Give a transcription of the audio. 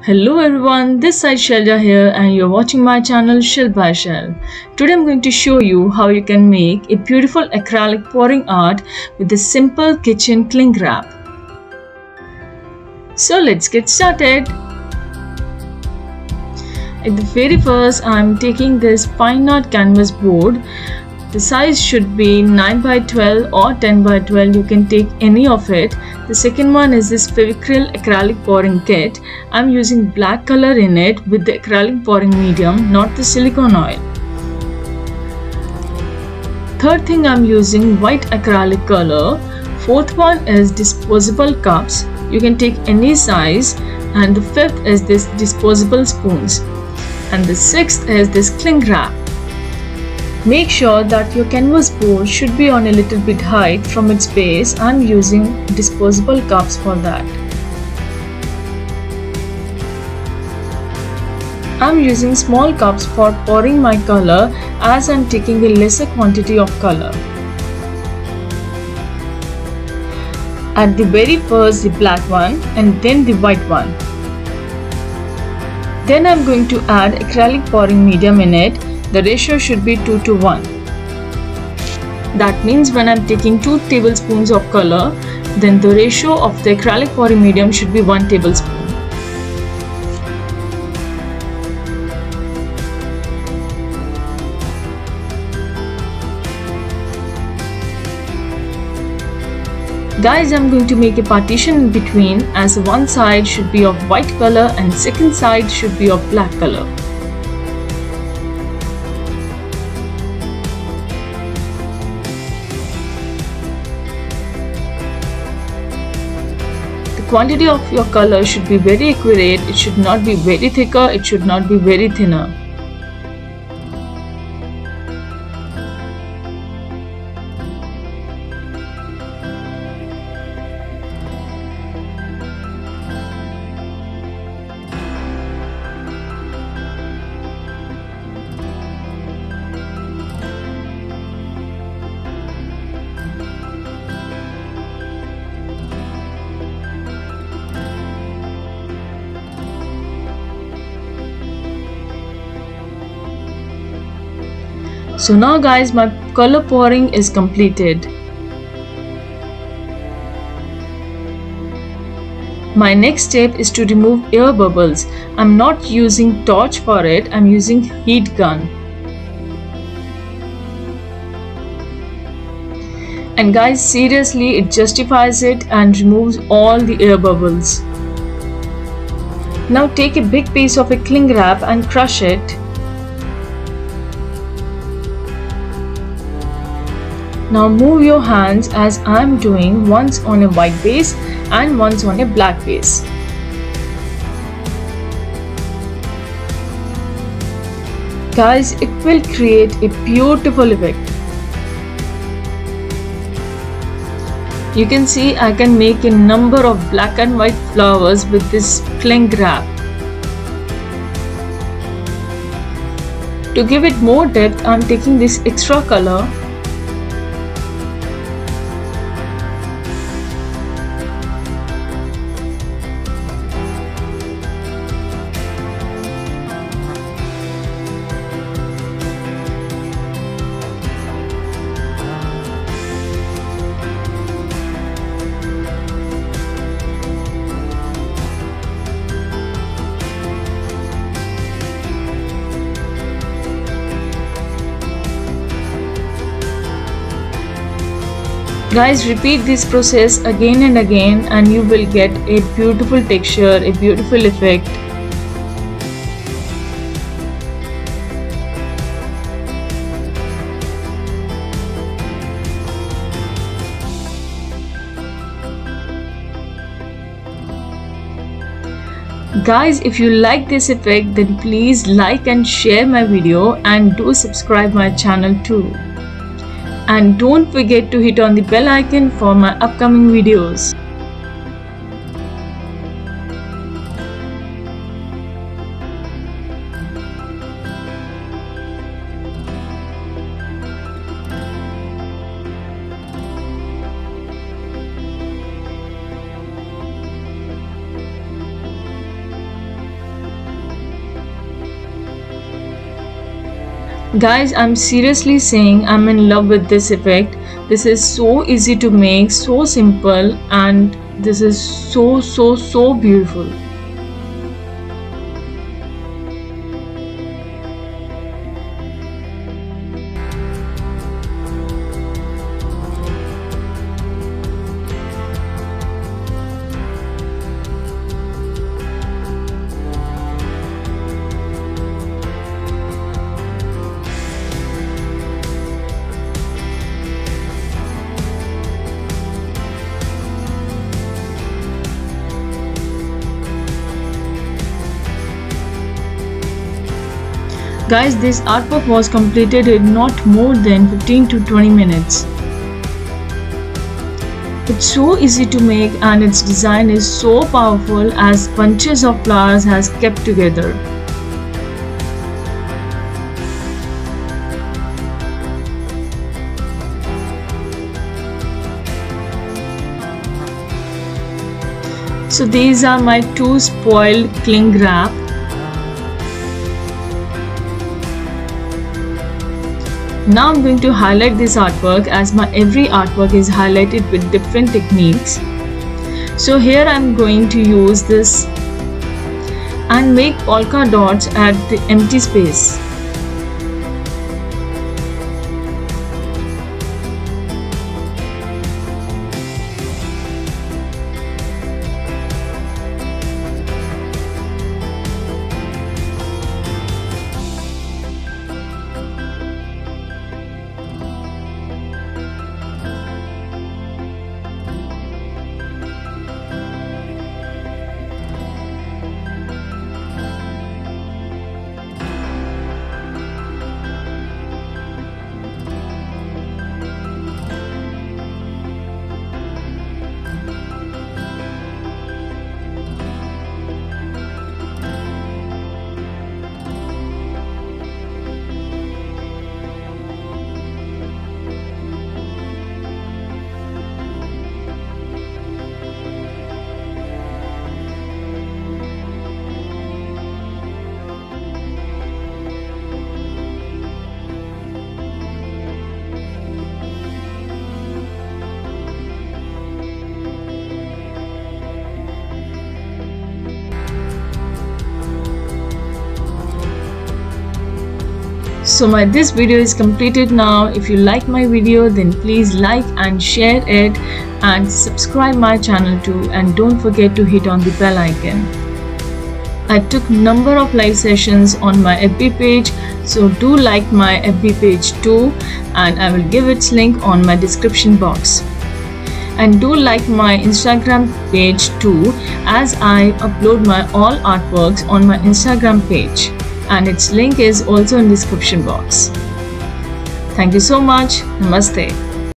Hello everyone, this side Shelja here and you're watching my channel Shil by Shel. Today I'm going to show you how you can make a beautiful acrylic pouring art with a simple kitchen cling wrap. So let's get started. At the very first I'm taking this fine art canvas board. The size should be 9 by 12 or 10 by 12, you can take any of it. The second one is this Fevicryl acrylic pouring kit. I'm using black color in it with the acrylic pouring medium, not the silicone oil. Third thing, I'm using white acrylic color. Fourth one is disposable cups. You can take any size. And the fifth is this disposable spoons. And the sixth is this cling wrap. Make sure that your canvas board should be on a little bit height from its base. I'm using disposable cups for that. I'm using small cups for pouring my color as I'm taking a lesser quantity of color. At the very first the black one and then the white one. Then I'm going to add acrylic pouring medium in it. The ratio should be 2 to 1. That means when I'm taking 2 tablespoons of color, then the ratio of the acrylic pouring medium should be 1 tablespoon. Guys, I'm going to make a partition in between, as one side should be of white color and second side should be of black color. Quantity of your color should be very accurate. It should not be very thicker, it should not be very thinner. So now guys, my color pouring is completed. My next step is to remove air bubbles. I'm not using torch for it, I'm using heat gun. And guys, seriously, it justifies it and removes all the air bubbles. Now take a big piece of a cling wrap and crush it. Now move your hands as I am doing, once on a white base and once on a black base. Guys, it will create a beautiful effect. You can see I can make a number of black and white flowers with this cling wrap. To give it more depth, I am taking this extra color. Guys, repeat this process again and again and you will get a beautiful texture, a beautiful effect. Guys, if you like this effect, then please like and share my video and do subscribe my channel too. And don't forget to hit on the bell icon for my upcoming videos. Guys, I'm seriously saying I'm in love with this effect. This is so easy to make, so simple, and this is so beautiful. Guys, this artwork was completed in not more than 15 to 20 minutes. It's so easy to make and its design is so powerful as bunches of flowers has kept together. So these are my two spoiled cling wrap. Now I'm going to highlight this artwork, as my every artwork is highlighted with different techniques. So here I'm going to use this and make polka dots at the empty space. So this video is completed now. If you like my video, then please like and share it and subscribe my channel too, and don't forget to hit on the bell icon. I took number of live sessions on my FB page, so do like my FB page too, and I will give its link on my description box. And do like my Instagram page too, as I upload my all artworks on my Instagram page, and its link is also in description box. Thank you so much. Namaste.